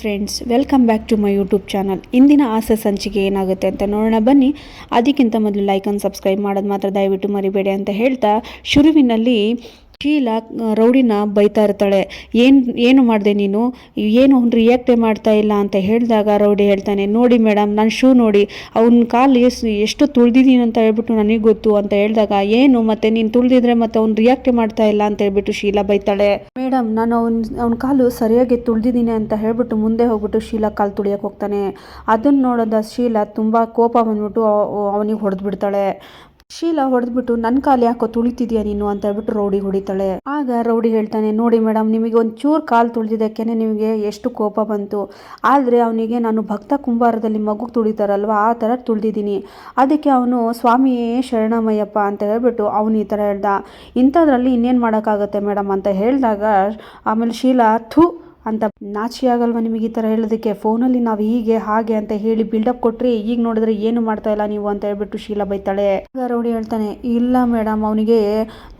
Friends, welcome back to my YouTube channel. ಇಂದಿನ ಆಸೆ ಸಂಚಿಕೆ ಏನಾಗುತ್ತೆ ಅಂತ ನೋಡೋಣ ಬನ್ನಿ. ಅದಕ್ಕಿಂತ ಮೊದಲು ಲೈಕ್ ಆ್ಯಂಡ್ ಸಬ್ಸ್ಕ್ರೈಬ್ ಮಾಡೋದು ಮಾತ್ರ ದಯವಿಟ್ಟು ಮರಿಬೇಡಿ ಅಂತ ಹೇಳ್ತಾ, ಶುರುವಿನಲ್ಲಿ ಶೀಲಾ ರೌಡಿನ ಬೈತಾ ಇರ್ತಾಳೆ. ಏನು ಮಾಡಿದೆ ನೀನು, ಏನು ಅವ್ನು ರಿಯಾಕ್ಟೇ ಮಾಡ್ತಾ ಇಲ್ಲ ಅಂತ ಹೇಳಿದಾಗ ರೌಡಿ ಹೇಳ್ತಾನೆ, ನೋಡಿ ಮೇಡಮ್, ನನ್ನ ಶೂ ನೋಡಿ, ಅವ್ನ ಕಾಲು ಎಷ್ಟು ತುಳಿದಿದ್ದೀನಿ ಅಂತ ಹೇಳ್ಬಿಟ್ಟು ನನಗೆ ಗೊತ್ತು ಅಂತ ಹೇಳಿದಾಗ, ಏನು ಮತ್ತೆ ನೀನು ತುಳಿದಿದ್ರೆ ಮತ್ತೆ ಅವ್ನು ರಿಯಾಕ್ಟೇ ಮಾಡ್ತಾ ಇಲ್ಲ ಅಂತ ಹೇಳ್ಬಿಟ್ಟು ಶೀಲಾ ಬೈತಾಳೆ. ಮೇಡಮ್, ನಾನು ಅವ್ನ ಕಾಲು ಸರಿಯಾಗಿ ತುಳಿದಿದ್ದೀನಿ ಅಂತ ಹೇಳ್ಬಿಟ್ಟು ಮುಂದೆ ಹೋಗ್ಬಿಟ್ಟು ಶೀಲಾ ಕಾಲು ತುಳಿಯಕ್ಕೆ ಹೋಗ್ತಾನೆ. ಅದನ್ನು ನೋಡೋದ ಶೀಲಾ ತುಂಬ ಕೋಪ ಬಂದ್ಬಿಟ್ಟು ಅವನಿಗೆ ಹೊಡೆದು ಬಿಡ್ತಾಳೆ. ಶೀಲಾ ಹೊಡೆದ್ಬಿಟ್ಟು, ನನ್ನ ಕಾಲು ಯಾಕೋ ತುಳಿತಿದ್ಯಾ ನೀನು ಅಂತ ಹೇಳ್ಬಿಟ್ಟು ರೌಡಿ ಹೊಡಿತಾಳೆ. ಆಗ ರೌಡಿ ಹೇಳ್ತಾನೆ, ನೋಡಿ ಮೇಡಮ್, ನಿಮಗೆ ಒಂಚೂರು ಕಾಲು ತುಳಿದಿದ್ದಕ್ಕೇನೆ ನಿಮಗೆ ಎಷ್ಟು ಕೋಪ ಬಂತು. ಆದರೆ ಅವನಿಗೆ ನಾನು ಭಕ್ತ ಕುಂಬಾರದಲ್ಲಿ ಮಗು ತುಳಿತಾರಲ್ವ, ಆ ಥರ ತುಳಿದಿದ್ದೀನಿ. ಅದಕ್ಕೆ ಅವನು ಸ್ವಾಮಿಯೇ ಶರಣಮಯ್ಯಪ್ಪ ಅಂತ ಹೇಳ್ಬಿಟ್ಟು ಅವನು ಈ ಥರ ಹೇಳ್ದ. ಇಂಥದ್ರಲ್ಲಿ ಇನ್ನೇನು ಮಾಡೋಕ್ಕಾಗತ್ತೆ ಮೇಡಮ್ ಅಂತ ಹೇಳಿದಾಗ, ಆಮೇಲೆ ಶೀಲಾ, ಥೂ ಅಂತ, ನಾಚಿ ಆಗಲ್ವ ನಿಮಗೆ ಈ ಥರ ಹೇಳೋದಕ್ಕೆ, ಫೋನಲ್ಲಿ ನಾವು ಹೀಗೆ ಹಾಗೆ ಅಂತ ಹೇಳಿ ಬಿಲ್ಡಪ್ ಕೊಟ್ರಿ, ಈಗ ನೋಡಿದ್ರೆ ಏನು ಮಾಡ್ತಾ ಇಲ್ಲ ನೀವು ಅಂತ ಹೇಳ್ಬಿಟ್ಟು ಶೀಲಾ ಬೈತಾಳೆ. ರೌಡಿ ಹೇಳ್ತಾನೆ, ಇಲ್ಲ ಮೇಡಮ್, ಅವನಿಗೆ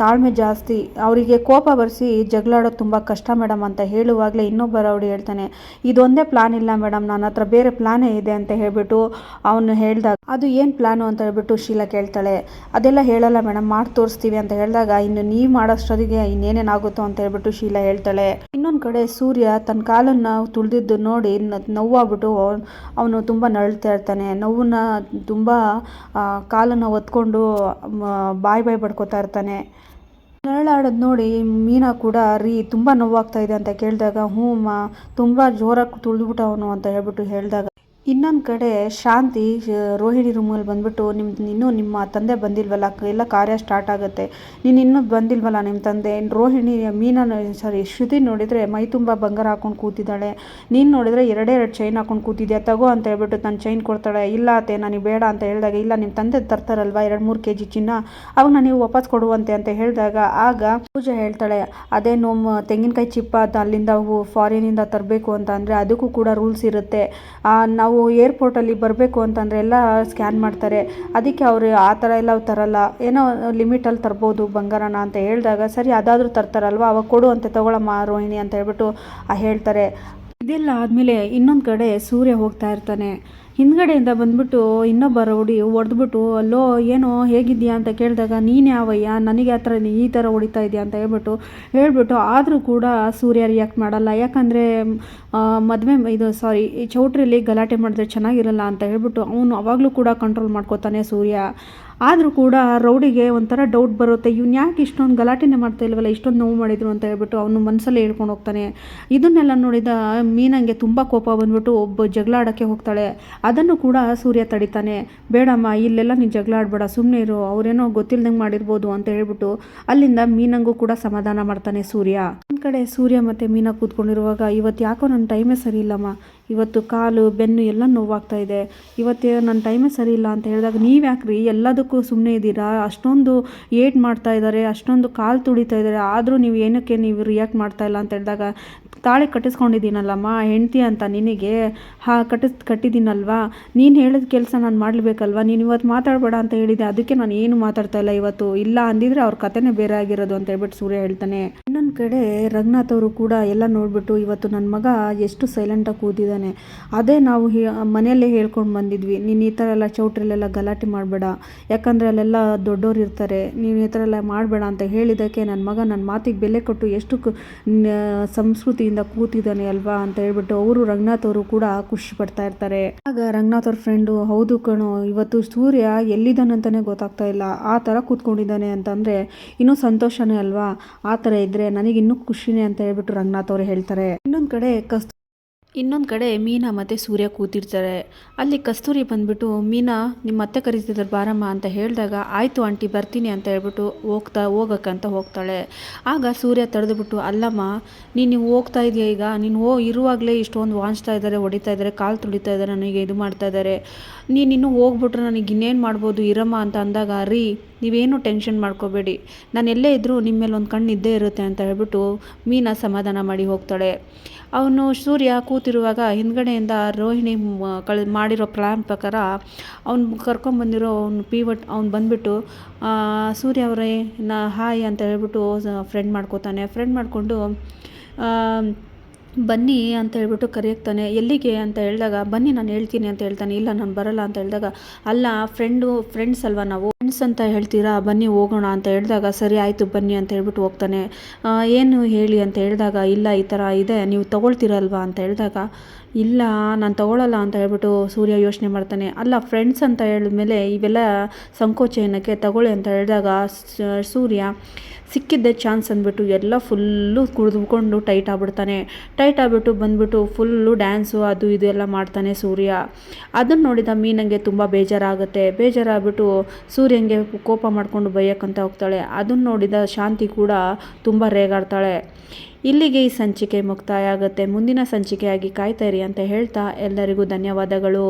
ತಾಳ್ಮೆ ಜಾಸ್ತಿ, ಅವರಿಗೆ ಕೋಪ ಬರ್ಸಿ ಜಗಳಾಡೋದು ತುಂಬ ಕಷ್ಟ ಮೇಡಮ್ ಅಂತ ಹೇಳುವಾಗಲೇ ಇನ್ನೊಬ್ಬ ರೌಡಿ ಹೇಳ್ತಾನೆ, ಇದೊಂದೇ ಪ್ಲಾನ್ ಇಲ್ಲ ಮೇಡಮ್, ನನ್ನ ಹತ್ರ ಬೇರೆ ಪ್ಲಾನೇ ಇದೆ ಅಂತ ಹೇಳ್ಬಿಟ್ಟು ಅವನು ಹೇಳ್ದಾಗ, ಅದು ಏನು ಪ್ಲಾನು ಅಂತ ಹೇಳ್ಬಿಟ್ಟು ಶೀಲಾ ಕೇಳ್ತಾಳೆ. ಅದೆಲ್ಲ ಹೇಳಲ್ಲ ಮೇಡಮ್, ಮಾಡಿ ತೋರಿಸ್ತೀವಿ ಅಂತ ಹೇಳಿದಾಗ, ಇನ್ನು ನೀವು ಮಾಡೋಷ್ಟೊತ್ತಿಗೆ ಇನ್ನೇನೇನಾಗುತ್ತೋ ಅಂತ ಹೇಳ್ಬಿಟ್ಟು ಶೀಲಾ ಹೇಳ್ತಾಳೆ. ಇನ್ನೊಂದು ಕಡೆ ಸೂರ್ಯ ತನ್ನ ಕಾಲನ್ನು ತುಳಿದಿದ್ದು ನೋಡಿ ನೋವಾಗ್ಬಿಟ್ಟು ಅವನು ತುಂಬ ನರಳ್ತಾ ಇರ್ತಾನೆ. ನೋವನ್ನ ತುಂಬ ಕಾಲನ್ನು ಒತ್ಕೊಂಡು ಬಾಯ್ ಬಡ್ಕೋತಾ ಇರ್ತಾನೆ. ನರಳಾಡೋದು ನೋಡಿ ಮೀನಾ ಕೂಡ, ತುಂಬ ನೋವಾಗ್ತಾ ಇದೆ ಅಂತ ಕೇಳಿದಾಗ, ಹ್ಞೂ ತುಂಬ ಜೋರಾಗಿ ತುಳಿದ್ಬಿಟ್ಟು ಅವನು ಅಂತ ಹೇಳ್ಬಿಟ್ಟು ಹೇಳಿದಾಗ, ಇನ್ನೊಂದು ಕಡೆ ಶಾಂತಿ ರೋಹಿಣಿ ರೂಮಲ್ಲಿ ಬಂದ್ಬಿಟ್ಟು, ಇನ್ನೂ ನಿಮ್ಮ ತಂದೆ ಬಂದಿಲ್ವಲ್ಲ, ಎಲ್ಲ ಕಾರ್ಯ ಸ್ಟಾರ್ಟ್ ಆಗುತ್ತೆ, ನೀನು ಇನ್ನೂ ಬಂದಿಲ್ವಲ್ಲ ನಿಮ್ಮ ತಂದೆ. ರೋಹಿಣಿ ಶ್ರುತಿ ನೋಡಿದರೆ ಮೈ ತುಂಬ ಬಂಗಾರ ಹಾಕೊಂಡು ಕೂತಿದ್ದಾಳೆ, ನೀನು ನೋಡಿದರೆ ಎರಡೇ ಚೈನ್ ಹಾಕೊಂಡು ಕೂತಿದ್ಯಾ, ತಗೋ ಅಂತ ಹೇಳ್ಬಿಟ್ಟು ತನ್ನ ಚೈನ್ ಕೊಡ್ತಾಳೆ. ಇಲ್ಲ ಅತ್ತೆ, ನನಗೆ ಬೇಡ ಅಂತ ಹೇಳಿದಾಗ, ಇಲ್ಲ ನಿಮ್ಮ ತಂದೆ ತರ್ತಾರಲ್ವ 2-3 kg ಚಿನ್ನ, ಅವಾಗ ನೀವು ವಾಪಸ್ ಕೊಡುವಂತೆ ಅಂತ ಹೇಳಿದಾಗ, ಆಗ ಪೂಜಾ ಹೇಳ್ತಾಳೆ, ಅದೇನು ತೆಂಗಿನಕಾಯಿ ಚಿಪ್ಪ ಅಲ್ಲಿಂದ ಫಾರಿನಿಂದ ತರಬೇಕು ಅಂತ ಅಂದರೆ ಅದಕ್ಕೂ ಕೂಡ ರೂಲ್ಸ್ ಇರುತ್ತೆ, ನಾವು ಏರ್ಪೋರ್ಟಲ್ಲಿ ಬರಬೇಕು ಅಂತಂದರೆ ಎಲ್ಲ ಸ್ಕ್ಯಾನ್ ಮಾಡ್ತಾರೆ, ಅದಕ್ಕೆ ಅವರು ಆ ಥರ ಎಲ್ಲ ತರಲ್ಲ, ಏನೋ ಲಿಮಿಟಲ್ಲಿ ತರ್ಬೋದು ಬಂಗಾರನ ಅಂತ ಹೇಳಿದಾಗ, ಸರಿ ಅದಾದರೂ ತರ್ತಾರಲ್ವ, ಅವಾಗ ಕೊಡು ಅಂತ ತಗೊಳಮ್ಮ ರೋಹಿಣಿ ಅಂತ ಹೇಳ್ಬಿಟ್ಟು ಹೇಳ್ತಾರೆ. ಇದೆಲ್ಲ ಆದಮೇಲೆ ಇನ್ನೊಂದು ಕಡೆ ಸೂರ್ಯ ಹೋಗ್ತಾ ಇರ್ತಾನೆ. ಹಿಂದ್ಗಡೆಯಿಂದ ಬಂದ್ಬಿಟ್ಟು ಇನ್ನೊಬ್ಬ ರೌಡಿ ಹೊಡೆದ್ಬಿಟ್ಟು, ಅಲ್ಲೋ ಏನೋ ಹೇಗಿದ್ಯಾ ಅಂತ ಕೇಳಿದಾಗ, ನೀನು ಯಾವಯ್ಯ, ನನಗೆ ಆ ಥರ ಈ ಥರ ಹೊಡಿತಾ ಇದೆಯಾ ಅಂತ ಹೇಳ್ಬಿಟ್ಟು ಆದರೂ ಕೂಡ ಸೂರ್ಯ ರಿಯಾಕ್ಟ್ ಮಾಡಲ್ಲ. ಯಾಕಂದರೆ ಈ ಚೌಟ್ರಿಯಲ್ಲಿ ಗಲಾಟೆ ಮಾಡಿದ್ರೆ ಚೆನ್ನಾಗಿರಲ್ಲ ಅಂತ ಹೇಳ್ಬಿಟ್ಟು ಅವನು ಅವಾಗಲೂ ಕೂಡ ಕಂಟ್ರೋಲ್ ಮಾಡ್ಕೋತಾನೆ ಸೂರ್ಯ. ಆದರೂ ಕೂಡ ರೌಡಿಗೆ ಒಂಥರ ಡೌಟ್ ಬರುತ್ತೆ, ಇವ್ನು ಯಾಕೆ ಇಷ್ಟೊಂದು ಗಲಾಟೆನೇ ಮಾಡ್ತಾ ಇಲ್ವಲ್ಲ, ಇಷ್ಟೊಂದು ನೋವು ಮಾಡಿದ್ರು ಅಂತ ಹೇಳ್ಬಿಟ್ಟು ಅವನು ಮನಸ್ಸಲ್ಲೇ ಹೇಳ್ಕೊಂಡು ಹೋಗ್ತಾನೆ. ಇದನ್ನೆಲ್ಲ ನೋಡಿದ ಮೀನಂಗೆ ತುಂಬ ಕೋಪ ಬಂದ್ಬಿಟ್ಟು ಜಗಳ ಆಡೋಕ್ಕೆ ಹೋಗ್ತಾಳೆ. ಅದನ್ನು ಕೂಡ ಸೂರ್ಯ ತಡಿತಾನೆ. ಬೇಡಮ್ಮ, ಇಲ್ಲೆಲ್ಲ ನೀನು ಜಗಳ ಆಡಬೇಡ, ಸುಮ್ಮನೆ ಇರು, ಅವರೇನೋ ಗೊತ್ತಿಲ್ದಂಗೆ ಮಾಡಿರ್ಬೋದು ಅಂತ ಹೇಳ್ಬಿಟ್ಟು ಅಲ್ಲಿಂದ ಮೀನಂಗೂ ಕೂಡ ಸಮಾಧಾನ ಮಾಡ್ತಾನೆ ಸೂರ್ಯ. ಒಂದು ಕಡೆ ಸೂರ್ಯ ಮತ್ತು ಮೀನಾ ಕೂತ್ಕೊಂಡಿರುವಾಗ, ಇವತ್ತು ಯಾಕೋ ನನ್ನ ಟೈಮೇ ಸರಿ ಇಲ್ಲಮ್ಮ, ಇವತ್ತು ಕಾಲು ಬೆನ್ನು ಎಲ್ಲ ನೋವಾಗ್ತಾ ಇದೆ, ಇವತ್ತು ನನ್ನ ಟೈಮೇ ಸರಿ ಇಲ್ಲ ಅಂತ ಹೇಳಿದಾಗ, ನೀವು ಯಾಕ್ರಿ ಎಲ್ಲದಕ್ಕೂ ಸುಮ್ಮನೆ ಇದ್ದೀರಾ, ಅಷ್ಟೊಂದು ಏಟ್ ಮಾಡ್ತಾ ಇದ್ದಾರೆ, ಅಷ್ಟೊಂದು ಕಾಲು ತುಳಿತಾ ಇದ್ದಾರೆ, ಆದರೂ ನೀವು ಏನಕ್ಕೆ ರಿಯಾಕ್ಟ್ ಮಾಡ್ತಾ ಇಲ್ಲ ಅಂತ ಹೇಳಿದಾಗ, ತಾಳಿ ಕಟ್ಟಿಸ್ಕೊಂಡಿದ್ದೀನಲ್ಲಮ್ಮ ಹೆಂಡ್ತಿ ಅಂತ ನಿನಗೆ, ಕಟ್ಟಿದ್ದೀನಲ್ವಾ, ನೀನು ಹೇಳಿದ ಕೆಲಸ ನಾನು ಮಾಡಲೇಬೇಕಲ್ವ, ನೀನು ಇವತ್ತು ಮಾತಾಡಬೇಡ ಅಂತ ಹೇಳಿದೆ, ಅದಕ್ಕೆ ನಾನು ಏನು ಮಾತಾಡ್ತಾ ಇಲ್ಲ ಇವತ್ತು, ಇಲ್ಲ ಅಂದಿದ್ರೆ ಅವ್ರ ಕಥೆನೇ ಬೇರೆ ಆಗಿರೋದು ಅಂತ ಹೇಳ್ಬಿಟ್ಟು ಸೂರ್ಯ ಹೇಳ್ತಾನೆ. ಇನ್ನೊಂದು ಕಡೆ ರಂಗನಾಥ್ ಅವರು ಕೂಡ ಎಲ್ಲ ನೋಡಿಬಿಟ್ಟು, ಇವತ್ತು ನನ್ನ ಮಗ ಎಷ್ಟು ಸೈಲೆಂಟಾಗಿ ಕೂತಿದ್ದಾನೆ, ಅದೇ ನಾವು ಮನೆಯಲ್ಲೇ ಹೇಳ್ಕೊಂಡು ಬಂದಿದ್ವಿ, ನೀನು ಈ ಥರ ಎಲ್ಲ ಚೌಟ್ರಿಲೆಲ್ಲ ಗಲಾಟೆ ಮಾಡಬೇಡ, ಯಾಕಂದರೆ ಅಲ್ಲೆಲ್ಲ ದೊಡ್ಡೋರು ಇರ್ತಾರೆ, ನೀನು ಈ ಥರ ಎಲ್ಲ ಮಾಡಬೇಡ ಅಂತ ಹೇಳಿದ್ದಕ್ಕೆ ನನ್ನ ಮಗ ನನ್ನ ಮಾತಿಗೆ ಬೆಲೆ ಕೊಟ್ಟು ಎಷ್ಟು ಸಂಸ್ಕೃತಿಯಿಂದ ಕೂತಿದ್ದಾನೆ ಅಲ್ವಾ ಅಂತ ಹೇಳ್ಬಿಟ್ಟು ಅವರು ರಂಗನಾಥ್ ಅವರು ಕೂಡ ಖುಷಿ ಪಡ್ತಾ ಇರ್ತಾರೆ. ಆಗ ರಂಗನಾಥ್ ಅವ್ರ ಫ್ರೆಂಡು, ಹೌದು ಕಣೋ, ಇವತ್ತು ಸೂರ್ಯ ಎಲ್ಲಿದ್ದಾನಂತಾನೆ ಗೊತ್ತಾಗ್ತಾ ಇಲ್ಲ, ಆ ಥರ ಕೂತ್ಕೊಂಡಿದ್ದಾನೆ ಅಂತಂದರೆ ಇನ್ನೂ ಸಂತೋಷನೇ ಅಲ್ವಾ, ಆ ಥರ ಇದ್ದರೆ ನನಗಿನ್ನೂ ಖುಷಿನೇ ಅಂತ ಹೇಳ್ಬಿಟ್ಟು ರಂಗನಾಥ್ ಅವರು ಹೇಳ್ತಾರೆ. ಇನ್ನೊಂದು ಕಡೆ ಮೀನಾ ಮತ್ತು ಸೂರ್ಯ ಕೂತಿರ್ತಾರೆ. ಅಲ್ಲಿ ಕಸ್ತೂರಿ ಬಂದುಬಿಟ್ಟು, ಮೀನಾ ನಿಮ್ಮ ಅತ್ತೆ ಕರೀತಿದ್ದಾರೆ ಬಾರಮ್ಮ ಅಂತ ಹೇಳಿದಾಗ, ಆಯಿತು ಆಂಟಿ ಬರ್ತೀನಿ ಅಂತ ಹೇಳ್ಬಿಟ್ಟು ಹೋಗೋಕ್ಕಂತ ಹೋಗ್ತಾಳೆ. ಆಗ ಸೂರ್ಯ ತಡೆದುಬಿಟ್ಟು, ಅಲ್ಲಮ್ಮ, ನೀನು ಹೋಗ್ತಾ ಇದೆಯಾ, ಈಗ ನೀನು ಇರುವಾಗಲೇ ಇಷ್ಟೊಂದು ವಾಂಚ್ತಾ ಇದ್ದಾರೆ, ಹೊಡಿತಾ ಇದ್ದಾರೆ, ಕಾಲು ತುಳಿತಾ ಇದ್ದಾರೆ, ನನಗೆ ಇದು ಮಾಡ್ತಾ ಇದ್ದಾರೆ, ನೀನಿನ್ನೂ ಹೋಗ್ಬಿಟ್ರೆ ನನಗೆ ಇನ್ನೇನು ಮಾಡ್ಬೋದು ಇರಮ್ಮ ಅಂತ ಅಂದಾಗ, ನೀವೇನು ಟೆನ್ಷನ್ ಮಾಡ್ಕೋಬೇಡಿ, ನಾನು ಎಲ್ಲೇ ಇದ್ದರೂ ನಿಮ್ಮ ಮೇಲೆ ಒಂದು ಕಣ್ಣು ಇದ್ದೇ ಇರುತ್ತೆ ಅಂತ ಹೇಳ್ಬಿಟ್ಟು ಮೀನಾ ಸಮಾಧಾನ ಮಾಡಿ ಹೋಗ್ತಾಳೆ. ಅವನು ಸೂರ್ಯ ಕೂತಿರುವಾಗ ಹಿಂದ್ಗಡೆಯಿಂದ ರೋಹಿಣಿ ಮಾಡಿರೋ ಪ್ಲ್ಯಾನ್ ಪ್ರಕಾರ ಅವ್ನು ಕರ್ಕೊಂಬಂದಿರೋ ಅವ್ನು ಬಂದುಬಿಟ್ಟು, ಸೂರ್ಯ ಅವರೇ ಹಾಯ್ ಅಂತ ಹೇಳ್ಬಿಟ್ಟು ಫ್ರೆಂಡ್ ಮಾಡ್ಕೋತಾನೆ. ಫ್ರೆಂಡ್ ಮಾಡಿಕೊಂಡು ಬನ್ನಿ ಅಂತ ಹೇಳ್ಬಿಟ್ಟು ಕರೆಯಕ್ತಾನೆ. ಎಲ್ಲಿಗೆ ಅಂತ ಹೇಳಿದಾಗ ಬನ್ನಿ ನಾನು ಹೇಳ್ತೀನಿ ಅಂತ ಹೇಳ್ತಾನೆ. ಇಲ್ಲ ನಾನು ಬರಲ್ಲ ಅಂತ ಹೇಳಿದಾಗ ಅಲ್ಲ ಫ್ರೆಂಡ್ಸ್ ಅಲ್ವಾ ನಾವು, ಫ್ರೆಂಡ್ಸ್ ಅಂತ ಹೇಳ್ತೀರಾ, ಬನ್ನಿ ಹೋಗೋಣ ಅಂತ ಹೇಳಿದಾಗ ಸರಿ ಆಯಿತು ಬನ್ನಿ ಅಂತ ಹೇಳ್ಬಿಟ್ಟು ಹೋಗ್ತಾನೆ. ಏನು ಹೇಳಿ ಅಂತ ಹೇಳಿದಾಗ ಇಲ್ಲ ಈ ಥರ ಇದೆ ನೀವು ತಗೊಳ್ತೀರಲ್ವಾ ಅಂತ ಹೇಳಿದಾಗ ಇಲ್ಲ ನಾನು ತಗೊಳ್ಳಲ್ಲ ಅಂತ ಹೇಳ್ಬಿಟ್ಟು ಸೂರ್ಯ ಯೋಚನೆ ಮಾಡ್ತಾನೆ. ಅಲ್ಲ ಫ್ರೆಂಡ್ಸ್ ಅಂತ ಹೇಳಿದ್ಮೇಲೆ ಇವೆಲ್ಲ ಸಂಕೋಚ ಏನಕ್ಕೆ, ತಗೊಳ್ಳಿ ಅಂತ ಹೇಳಿದಾಗ ಸೂರ್ಯ ಸಿಕ್ಕಿದ್ದೆ ಚಾನ್ಸ್ ಅಂದ್ಬಿಟ್ಟು ಎಲ್ಲ ಫುಲ್ಲು ಕುಡಿದುಕೊಂಡು ಟೈಟ್ ಆಗಿಬಿಟ್ಟು ಬಂದ್ಬಿಟ್ಟು ಫುಲ್ಲು ಡ್ಯಾನ್ಸು ಅದು ಇದು ಎಲ್ಲ ಮಾಡ್ತಾನೆ ಸೂರ್ಯ. ಅದನ್ನು ನೋಡಿದ ಮೀನಂಗೆ ತುಂಬ ಬೇಜಾರಾಗ್ಬಿಟ್ಟು ಸೂರ್ಯಂಗೆ ಕೋಪ ಮಾಡಿಕೊಂಡು ಬೈಯಕ್ಕಂತ ಹೋಗ್ತಾಳೆ. ಅದನ್ನು ನೋಡಿದ ಶಾಂತಿ ಕೂಡ ತುಂಬ ರೇಗಾಡ್ತಾಳೆ. ಇಲ್ಲಿಗೆ ಈ ಸಂಚಿಕೆ ಮುಕ್ತಾಯ ಆಗುತ್ತೆ. ಮುಂದಿನ ಸಂಚಿಕೆಯಾಗಿ ಕಾಯ್ತಾ ಇರಿ ಅಂತ ಹೇಳ್ತಾ ಎಲ್ಲರಿಗೂ ಧನ್ಯವಾದಗಳು.